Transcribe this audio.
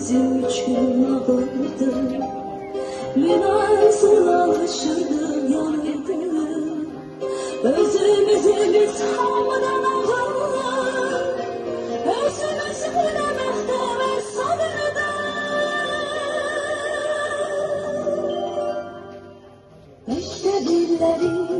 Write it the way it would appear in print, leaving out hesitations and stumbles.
bizim üçün ağırdı. Lünansız alışırdı yanıydı. Özümüzü biz hamıdan ağırlar. Özümüzü bilemekte ve sanırdı. Mektebirleri